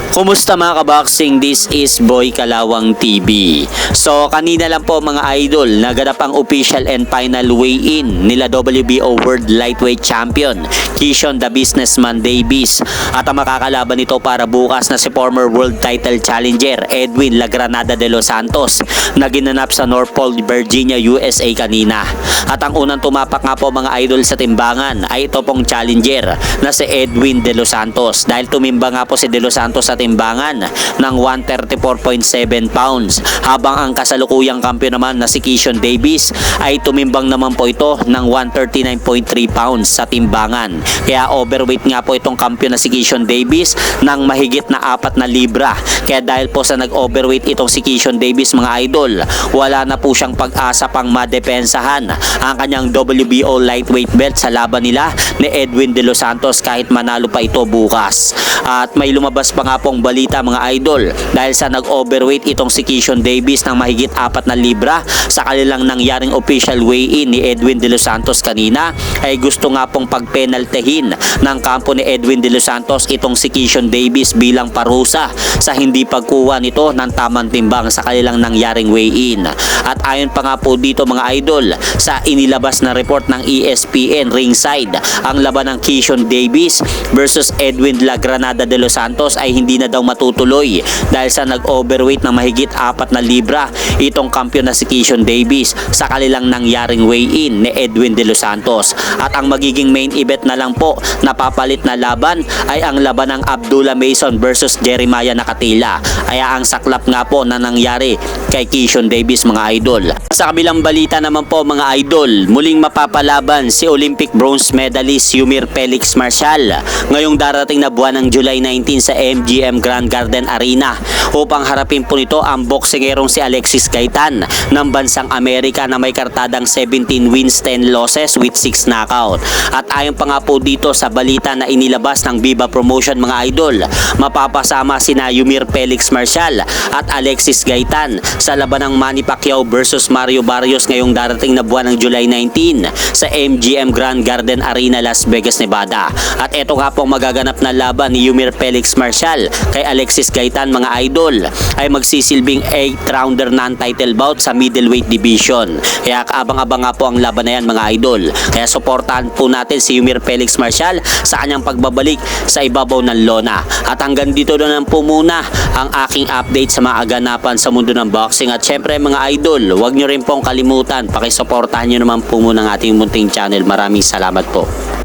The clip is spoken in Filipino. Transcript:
Kumusta mga kaboxing? This is Boy Kalawang TV. So kanina lang po mga idol, naganap ang official and final weigh-in nila WBO World Lightweight Champion Keyshawn the Businessman Davis. At ang makakalaban nito para bukas na si former world title challenger Edwin Lagranada de los Santos na ginanap sa Norfolk, Virginia, USA kanina. At ang unang tumapak nga po mga idol sa timbangan ay ito pong challenger na si Edwin de los Santos, dahil tumimbang nga po si de los Santos sa timbangan ng 134.7 pounds, habang ang kasalukuyang kampiyon naman na si Keyshawn Davis ay tumimbang naman po ito ng 139.3 pounds sa timbangan. Kaya overweight nga po itong kampiyon na si Keyshawn Davis ng mahigit na 4 na libra. Kaya dahil po sa nag-overweight itong si Keyshawn Davis mga idol, wala na po siyang pag-asa pang madepensahan ang kanyang WBO lightweight belt sa laban nila ni Edwin de los Santos kahit manalo pa ito bukas. At may lumabas pa nga pong balita mga idol, dahil sa nag-overweight itong si Keyshawn Davis ng mahigit 4 na libra sa kanilang nangyaring official weigh-in ni Edwin de los Santos kanina, ay gusto nga pong pagpenaltehin ng kampo ni Edwin de los Santos itong si Keyshawn Davis bilang parusa sa hindi pagkuha nito ng tamang timbang sa kanilang nangyaring weigh-in. At ayon pa nga po dito mga idol, sa inilabas na report ng ESPN Ringside, ang laban ng Keyshawn Davis versus Edwin Lagranada de los Santos ay hindi na daw matutuloy dahil sa nag-overweight ng mahigit 4 na libra itong kampiyon na si Keyshawn Davis sa kanilang nangyaring weigh-in ni Edwin de los Santos. At ang magiging main event na lang po na papalit na laban ay ang laban ng Abdullah Mason versus Jeremiah Nakatila. Kaya ang saklap nga po na nangyari kay Keyshawn Davis mga idol. Sa kabilang balita naman po mga idol, muling mapapalaban si Olympic bronze medalist Yumir Felix Marcial ngayong darating na buwan ng July 19 sa MGM Grand Garden Arena upang harapin po nito ang boksingerong si Alexis Gaitan ng bansang Amerika na may kartadang 17 wins 10 losses with 6 knockout. At ayon pa nga po dito sa balita na inilabas ng Viva Promotion mga idol, mapapasama sina Yumir Felix Marcial at Alexis Gaitan sa laban ng Manny Pacquiao versus Mario Barrios ngayong darating na buwan ng July 19 sa MGM Grand Garden Arena, Las Vegas, Nevada. At ito nga pong magaganap na laban ni Yumir Felix Marcial kay Alexis Gaitan mga idol ay magsisilbing 8th rounder non-title bout sa middleweight division. Kaya kaabang-abang nga po ang laban na yan mga idol. Kaya suportahan po natin si Yumir Felix Marcial sa kanyang pagbabalik sa ibabaw ng lona. At hanggang dito na lang po muna ang aking update sa mga aganapan sa mundo ng boxing. At syempre mga idol, huwag nyo rin pong kalimutan, pakisuportahan nyo naman po muna ang ating munting channel. Maraming salamat po.